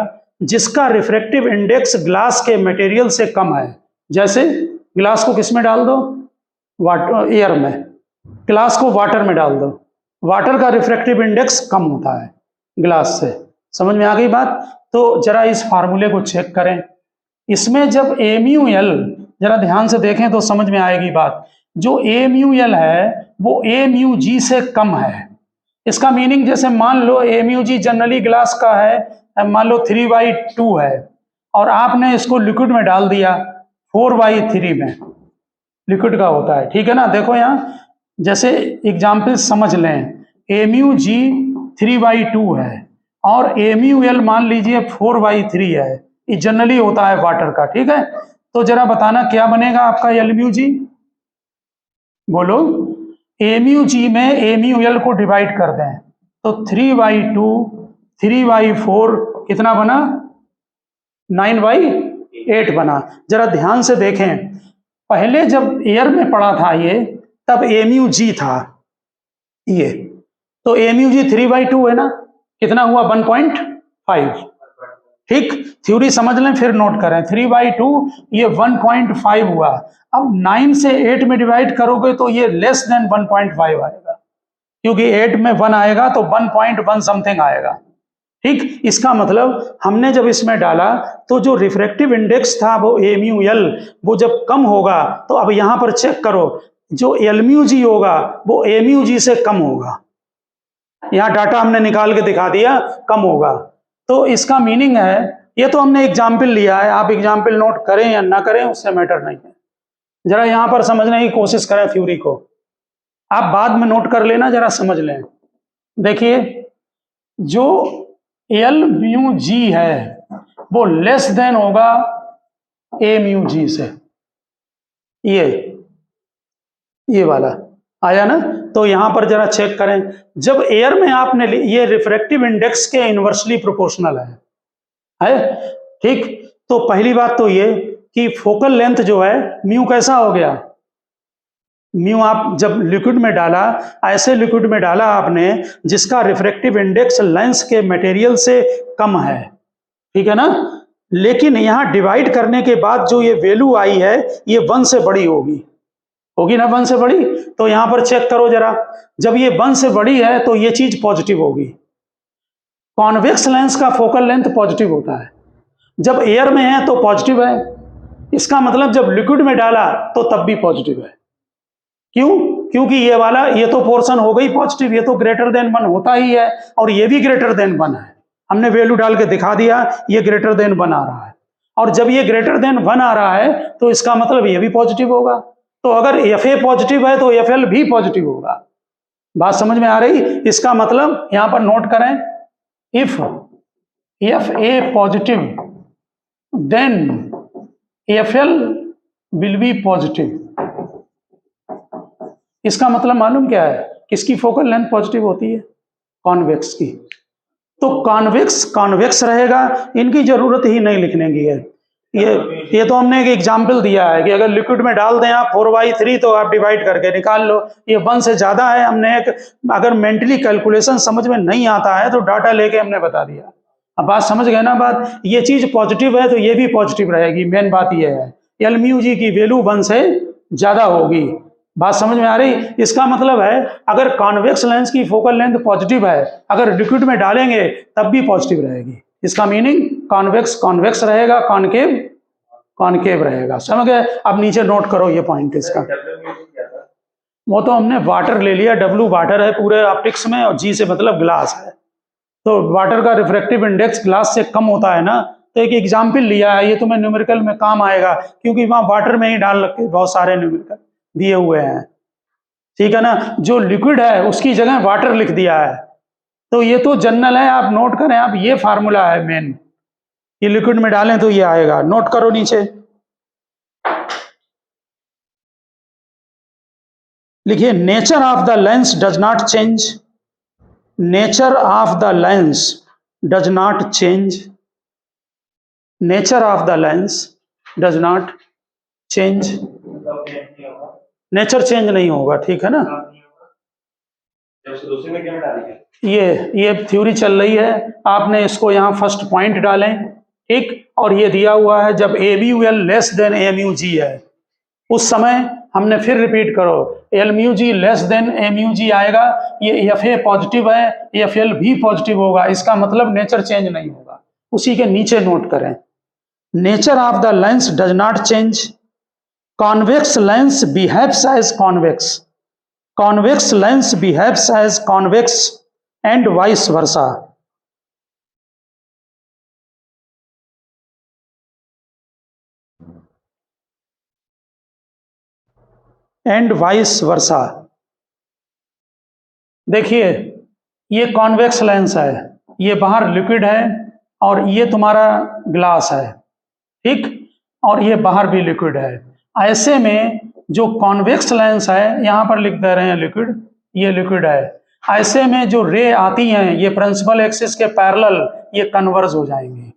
जिसका रिफ्रैक्टिव इंडेक्स ग्लास के मटेरियल से कम है। जैसे ग्लास को किस में डाल दो, वाटर, एयर में, ग्लास को वाटर में डाल दो, वाटर का रिफ्रैक्टिव इंडेक्स कम होता है ग्लास से। समझ में आ गई बात। तो जरा इस फार्मूले को चेक करें, इसमें जब ए म्यू एल, जरा ध्यान से देखें तो समझ में आएगी बात, जो ए म्यू एल है वो ए म्यू जी से कम है। इसका मीनिंग, जैसे मान लो ए म्यू जी जनरली ग्लास का है, मान लो 3/2 है, और आपने इसको लिक्विड में डाल दिया 4/3 में, लिक्विड का होता है, ठीक है ना। देखो यहाँ जैसे एग्जाम्पल समझ लें, ए म्यू जी 3/2 है और ए म्यू एल मान लीजिए 4/3 है, ये जनरली होता है वाटर का, ठीक है। तो जरा बताना क्या बनेगा आपका एल म्यू जी, बोलो। ए म्यू जी में ए म्यू एल को डिवाइड कर दें तो 3/2, 3/4 कितना बना, 9/8 बना। जरा ध्यान से देखें, पहले जब एयर में पड़ा था ये, तब ए म्यू जी था ये, तो ए म्यू जी 3/2 है ना, कितना हुआ 1.5। ठीक, थ्योरी समझ लें फिर नोट करें, 3/2 ये 1.5 हुआ। अब 9 से 8 में डिवाइड करोगे तो ये लेस देन 1.5 आएगा, क्योंकि 8 में 1 आएगा तो 1.1 समथिंग आएगा। ठीक, इसका मतलब हमने जब इसमें डाला तो जो रिफ्रैक्टिव इंडेक्स था वो ए म्यू एल, वो जब कम होगा तो अब यहां पर चेक करो, जो एल म्यू जी होगा वो ए म्यू जी से कम होगा। यहां डाटा हमने निकाल के दिखा दिया, कम होगा। तो इसका मीनिंग है, ये तो हमने एग्जाम्पल लिया है, आप एग्जाम्पल नोट करें या ना करें उससे मैटर नहीं है, जरा यहां पर समझने की कोशिश करें थ्योरी को, आप बाद में नोट कर लेना, जरा समझ लें। देखिए, जो एल म्यू जी है वो लेस देन होगा ए म्यू जी से, ये वाला आया ना। तो यहां पर जरा चेक करें, जब एयर में आपने ये रिफ्रैक्टिव इंडेक्स के इनवर्सली प्रोपोर्शनल है ठीक। तो पहली बात तो ये कि फोकल लेंथ जो है म्यू कैसा हो गया, म्यू आप जब लिक्विड में डाला, ऐसे लिक्विड में डाला आपने जिसका रिफ्रैक्टिव इंडेक्स लेंस के मटेरियल से कम है, ठीक है ना। लेकिन यहां डिवाइड करने के बाद जो ये वैल्यू आई है ये 1 से बड़ी होगी ना, 1 से बड़ी। तो यहां पर चेक करो जरा, जब ये 1 से बड़ी है तो ये चीज पॉजिटिव होगी। कॉन्वेक्स लेंस का फोकल लेंथ पॉजिटिव होता है, जब एयर में है तो पॉजिटिव है, इसका मतलब जब लिक्विड में डाला तो तब भी पॉजिटिव है। क्यों? क्योंकि ये वाला, ये तो पोर्शन हो गई पॉजिटिव, ये तो ग्रेटर देन 1 होता ही है, और ये भी ग्रेटर देन 1 है, हमने वैल्यू डाल के दिखा दिया, ये ग्रेटर देन 1 आ रहा है। और जब ये ग्रेटर देन 1 आ रहा है तो इसका मतलब ये भी पॉजिटिव होगा। तो अगर एफ ए पॉजिटिव है तो एफ एल भी पॉजिटिव होगा। बात समझ में आ रही? इसका मतलब यहां पर नोट करें, if F A positive then F L will be positive. इसका मतलब मालूम क्या है, किसकी फोकल लेंथ पॉजिटिव होती है? कॉन्वेक्स की। तो कॉन्वेक्स रहेगा, इनकी जरूरत ही नहीं लिखने की है। ये तो हमने एक एग्जाम्पल दिया है कि अगर लिक्विड में डाल दें आप 4/3 तो आप डिवाइड करके निकाल लो, ये 1 से ज्यादा है। हमने एक, अगर मेंटली कैलकुलेशन समझ में नहीं आता है तो डाटा लेके हमने बता दिया। अब बात समझ गए ना? बात, ये चीज पॉजिटिव है तो ये भी पॉजिटिव रहेगी, मेन बात ये है। एल म्यू जी की वैल्यू 1 से ज्यादा होगी। बात समझ में आ रही? इसका मतलब है अगर कॉन्वेक्स लेंस की फोकल लेंथ पॉजिटिव है, अगर लिक्विड में डालेंगे तब भी पॉजिटिव रहेगी। इसका मीनिंग कॉन्वेक्स रहेगा, कॉनकेव रहेगा। समझ गए? अब नीचे नोट करो ये पॉइंट इसका। वो तो हमने वाटर ले लिया, डब्ल्यू वाटर है पूरे ऑप्टिक्स में, और जी से मतलब ग्लास है। तो वाटर का रिफ्रैक्टिव इंडेक्स ग्लास से कम होता है ना, तो एक एग्जाम्पल लिया है, ये तुम्हें न्यूमेरिकल में काम आएगा, क्योंकि वहां वाटर में ही डाल रखे बहुत सारे न्यूमेरिकल दिए हुए हैं, ठीक है ना। जो लिक्विड है उसकी जगह वाटर लिख दिया है, तो ये तो जनरल है, आप नोट करें। आप, ये फार्मूला है मेन, ये लिक्विड में डालें तो ये आएगा। नोट करो नीचे, लिखिए, nature of the lens does not change, nature of the lens does not change, nature of the lens does not change, nature change नहीं होगा, ठीक है ना। ये थ्योरी चल रही है, आपने इसको यहाँ फर्स्ट पॉइंट डालें, ठीक। और ये दिया हुआ है जब ए म्यू एल लेस देन ए म्यू जी है, उस समय हमने फिर रिपीट करो, L mu G less than ए म्यू जी आएगा, ये एफ ए पॉजिटिव है, एफ एल भी पॉजिटिव होगा, इसका मतलब नेचर चेंज नहीं होगा। उसी के नीचे नोट करें, nature of the lens does not change, convex lens behaves as convex, convex lens behaves as convex and vice versa, and vice versa। देखिए, ये कॉन्वेक्स लेंस है, ये बाहर लिक्विड है, और ये तुम्हारा ग्लास है, ठीक, और ये बाहर भी लिक्विड है। ऐसे में जो कॉन्वेक्स लेंस है, यहां पर लिख दे रहे हैं लिक्विड, ये लिक्विड है, ऐसे में जो रे आती हैं ये प्रिंसिपल एक्सिस के पैरेलल ये कन्वर्ज हो जाएंगे।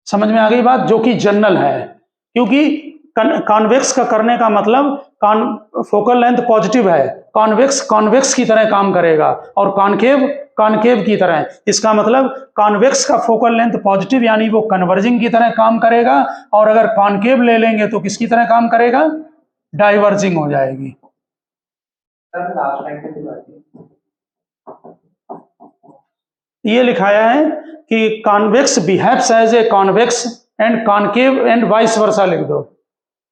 समझ में आ गई बात? जो कि जनरल है, क्योंकि कॉन्वेक्स का करने का मतलब फोकल लेंथ पॉजिटिव है, कॉन्वेक्स की तरह काम करेगा, और कॉनकेव की तरह। इसका मतलब कॉन्वेक्स का फोकल लेंथ पॉजिटिव, यानी वो कन्वर्जिंग की तरह काम करेगा, और अगर कॉनकेव ले लेंगे तो किसकी तरह काम करेगा? डाइवर्जिंग हो जाएगी। ये लिखाया है कि convex behaves as a convex and concave and vice versa लिख दो,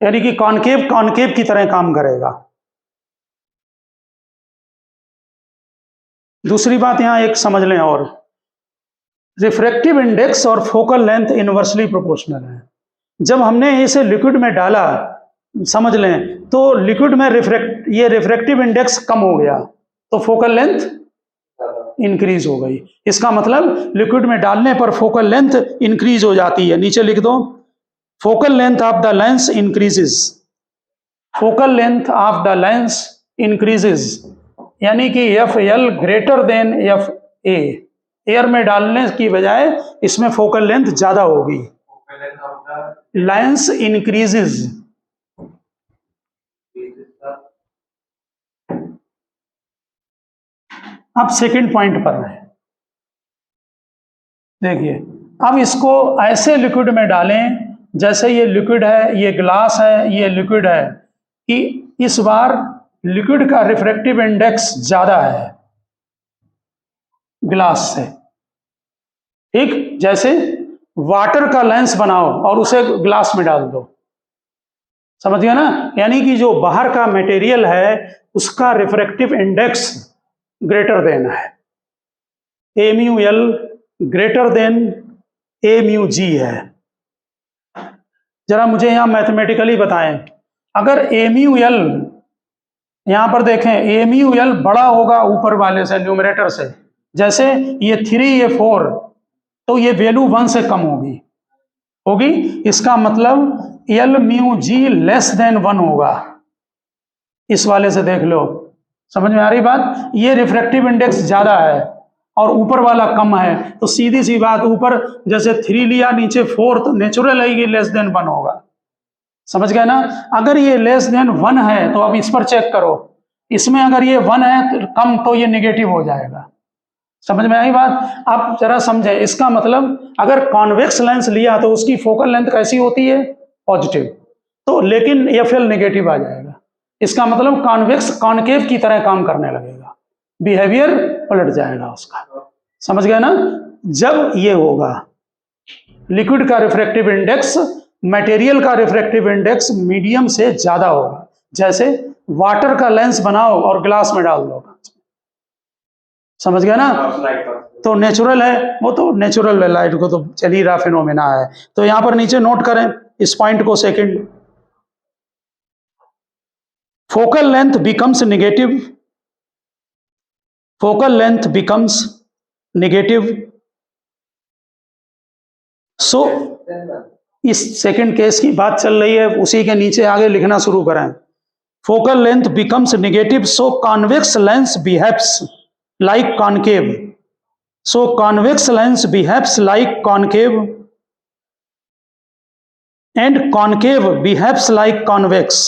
यानी कि कॉनकेव कॉनकेव की तरह काम करेगा। दूसरी बात यहां एक समझ लें, और रिफ्रैक्टिव इंडेक्स और फोकल लेंथ इनवर्सली प्रोपोर्शनल है। जब हमने इसे लिक्विड में डाला, समझ लें, तो लिक्विड में ये रिफ्रैक्टिव इंडेक्स कम हो गया तो फोकल लेंथ इंक्रीज हो गई। इसका मतलब लिक्विड में डालने पर फोकल लेंथ इंक्रीज हो जाती है। नीचे लिख दो, focal length of the lens increases, focal length of the lens increases, यानी कि F L greater than F A. Air में डालने की बजाय इसमें फोकल लेंथ ज्यादा होगी, लेंस इंक्रीजेस। अब सेकंड पॉइंट पर है, देखिए, अब इसको ऐसे लिक्विड में डालें जैसे ये लिक्विड है, ये ग्लास है, ये लिक्विड है, कि इस बार लिक्विड का रिफ्रैक्टिव इंडेक्स ज्यादा है ग्लास से। ठीक, जैसे वाटर का लेंस बनाओ और उसे ग्लास में डाल दो, समझ गया ना? यानी कि जो बाहर का मटेरियल है उसका रिफ्रैक्टिव इंडेक्स ग्रेटर देन है, ए म्यू एल ग्रेटर देन ए म्यू जी है। जरा मुझे यहां मैथमेटिकली बताएं, अगर ए म्यू एल, यहां पर देखें, ए म्यू एल बड़ा होगा ऊपर वाले से, न्यूमरेटर से, जैसे ये 3 ये 4, तो ये वैल्यू 1 से कम होगी। इसका मतलब L mu G less than 1 होगा। इस वाले से देख लो, समझ में आ रही बात? ये रिफ्रैक्टिव इंडेक्स ज्यादा है और ऊपर वाला कम है, तो सीधी सी बात, ऊपर जैसे 3 लिया, नीचे 4, तो नेचुरल है कि लेस देन 1 होगा। समझ गए ना? अगर ये लेस देन 1 है तो अब इस पर चेक करो, इसमें अगर ये 1 है तो कम, तो ये नेगेटिव हो जाएगा। समझ में आई बात? आप जरा समझे, इसका मतलब अगर कॉन्वेक्स लेंस लिया तो उसकी फोकल लेंथ कैसी होती है? पॉजिटिव, तो लेकिन एफ एल नेगेटिव आ जाएगा। इसका मतलब कॉन्वेक्स कॉनकेव की तरह काम करने लगेगा, बिहेवियर पलट जाएगा उसका। समझ गए ना? जब ये होगा, लिक्विड का रिफ्रैक्टिव इंडेक्स मटेरियल का रिफ्रैक्टिव इंडेक्स मीडियम से ज्यादा होगा। जैसे वाटर का लेंस बनाओ और ग्लास में डाल दो, समझ गया ना? तो नेचुरल है, वो तो नेचुरल है, लाइट को तो चल ही रहा, फिनोमेना है। तो यहां पर नीचे नोट करें इस पॉइंट को, second, focal length becomes negative, focal length becomes negative, so इस सेकंड केस की बात चल रही है, उसी के नीचे आगे लिखना शुरू करें। Focal length becomes negative, so convex lens behaves like concave, so convex lens behaves like concave and concave behaves like convex.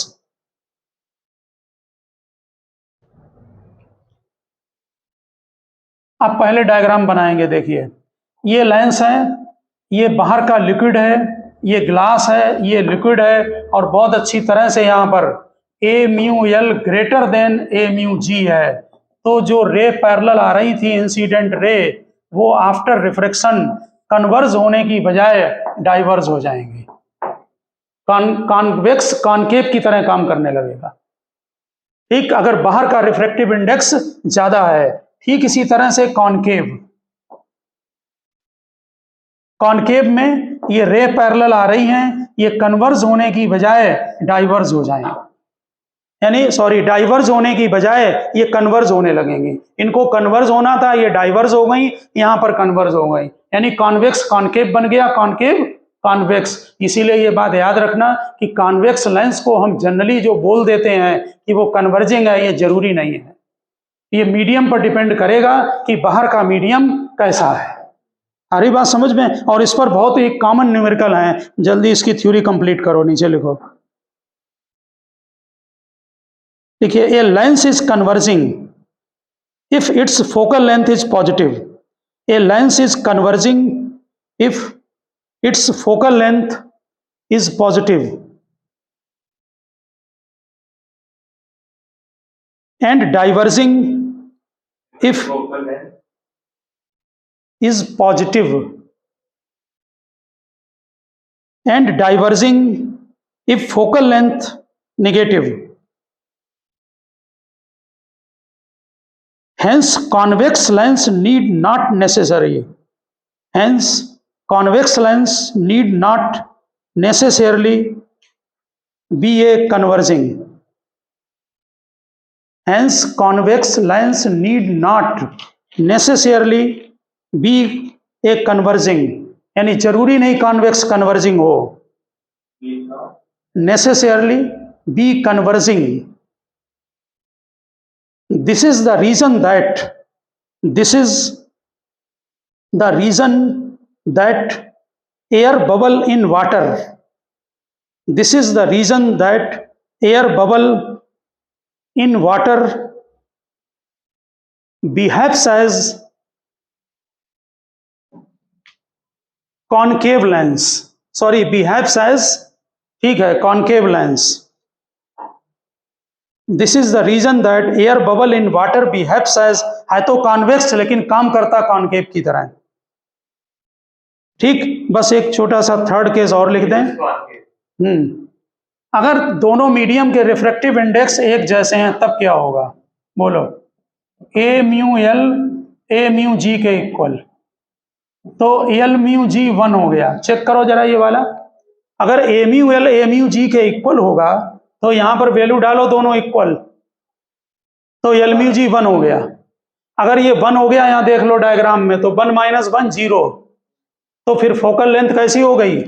अब पहले डायग्राम बनाएंगे। देखिए, ये लेंस है, ये बाहर का लिक्विड है, ये ग्लास है, ये लिक्विड है, और बहुत अच्छी तरह से यहां पर ए म्यू एल ग्रेटर देन ए म्यू जी है। तो जो रे पैरेलल आ रही थी, इंसिडेंट रे, वो आफ्टर रिफ्रैक्शन कन्वर्ज होने की बजाय डाइवर्ज हो जाएंगी, कॉन्वेक्स कॉनकेव की तरह काम करने लगेगा। ठीक, अगर बाहर का रिफ्रैक्टिव इंडेक्स ज्यादा है, ठीक इसी तरह से कॉनकेव, कॉनकेव में ये रे पैरेलल आ रही हैं, ये कन्वर्ज होने की बजाय डाइवर्ज हो जाएंगे, यानी सॉरी, डाइवर्ज होने की बजाय ये कन्वर्ज होने लगेंगी। इनको कन्वर्ज होना था, ये डाइवर्ज हो गई, यहां पर कन्वर्ज हो गई, यानी कॉन्वेक्स कॉनकेव बन गया, कॉनकेव कॉन्वेक्स। इसीलिए ये बात याद रखना कि कॉन्वेक्स लेंस को हम जनरली जो बोल देते हैं कि वो कन्वर्जिंग है, ये जरूरी नहीं है। ये मीडियम पर डिपेंड करेगा कि बाहर का मीडियम कैसा है। आ रही बात समझ में? और इस पर बहुत ही कॉमन न्यूमेरिकल है, जल्दी इसकी थ्योरी कंप्लीट करो, नीचे लिखो। देखिए, a lens is converging if its focal length is positive. A lens is converging if its focal length is positive and diverging if is positive and diverging if focal length negative. Hence convex lens need not necessarily be a converging. Hence convex lens need not necessarily be a converging, यानी जरूरी नहीं convex converging हो, necessarily be converging. This is the reason that air bubble in water, this is the reason that air bubble in water behaves as concave lens, behaves as, ठीक है, concave lens. This is the reason that air bubble in water behaves as, है तो convex लेकिन काम करता concave की तरह. ठीक, बस एक छोटा सा थर्ड केस और लिख दें. अगर दोनों मीडियम के रिफ्रैक्टिव इंडेक्स एक जैसे हैं तब क्या होगा, बोलो. ए म्यू एल ए म्यू जी के इक्वल, तो एल म्यू जी 1 हो गया. चेक करो जरा ये वाला. अगर ए म्यू एल ए म्यू जी के इक्वल होगा तो यहां पर वैल्यू डालो दोनों इक्वल, तो एल म्यू जी 1 हो गया. अगर ये 1 हो गया, यहां देख लो डायग्राम में, तो 1 माइनस 1 0. तो फिर फोकल लेंथ कैसी हो गई,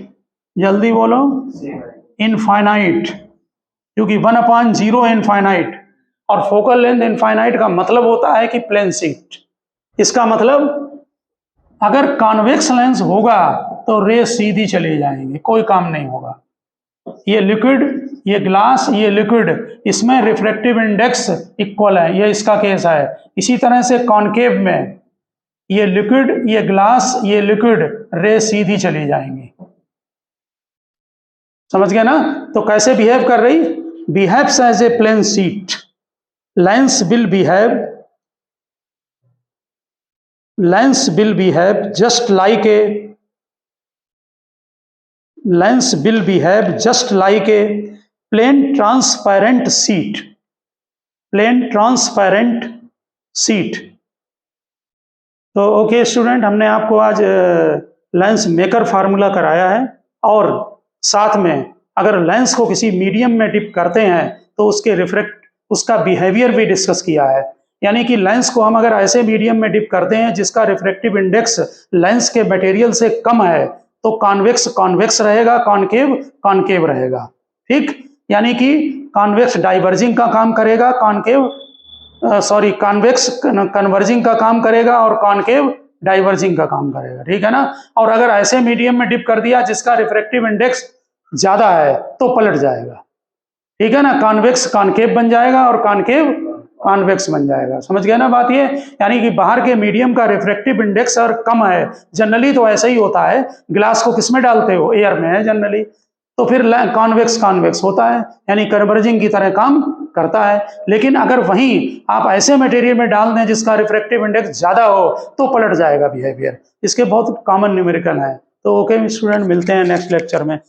जल्दी बोलो. इनफाइनाइट, क्योंकि 1/0 इनफाइनाइट, और फोकल लेंथ इनफाइनाइट का मतलब होता है कि प्लेन शीट. इसका मतलब अगर कॉन्वेक्स लेंस होगा तो रे सीधी चली जाएंगी, कोई काम नहीं होगा. ये लिक्विड, ये ग्लास, ये लिक्विड, इसमें रिफ्रैक्टिव इंडेक्स इक्वल है, ये इसका केस है. इसी तरह से कॉनकेव में ये लिक्विड, ये ग्लास, ये लिक्विड, रे सीधी चली जाएंगी. समझ गए ना. तो कैसे बिहेव कर रही, behaves as a plain sheet. Lens will behave just like a plain transparent sheet. तो ओके स्टूडेंट, हमने आपको आज लेंस मेकर फार्मूला कराया है, और साथ में अगर लेंस को किसी मीडियम में डिप करते हैं तो उसका बिहेवियर भी डिस्कस किया है. यानी कि लेंस को हम अगर ऐसे मीडियम में डिप करते हैं जिसका रिफ्रैक्टिव इंडेक्स लेंस के मटेरियल से कम है, तो कॉन्वेक्स रहेगा, कॉनकेव रहेगा. ठीक, यानी कि कॉन्वेक्स डाइवर्जिंग का काम करेगा, कॉन्वेक्स कन्वर्जिंग का काम करेगा, और कॉनकेव डाइवर्जिंग का काम करेगा. ठीक है ना. और अगर ऐसे मीडियम में डिप कर दिया जिसका रिफ्रैक्टिव इंडेक्स ज्यादा है तो पलट जाएगा. ठीक है ना. कॉन्वेक्स कॉनकेव बन जाएगा और कॉनकेव कॉन्वेक्स बन जाएगा. समझ गए ना बात ये. यानी कि बाहर के मीडियम का रिफ्रैक्टिव इंडेक्स अगर कम है, जनरली तो ऐसा ही होता है, ग्लास को किसमें डालते हो, एयर में है जनरली, तो फिर कॉन्वेक्स होता है, यानी कन्वर्जिंग की तरह काम करता है. लेकिन अगर वहीं आप ऐसे मटेरियल में डाल दें जिसका रिफ्रैक्टिव इंडेक्स ज्यादा हो तो पलट जाएगा बिहेवियर. इसके बहुत कॉमन न्यूमेरिकल है. तो ओके स्टूडेंट, मिलते हैं नेक्स्ट लेक्चर में.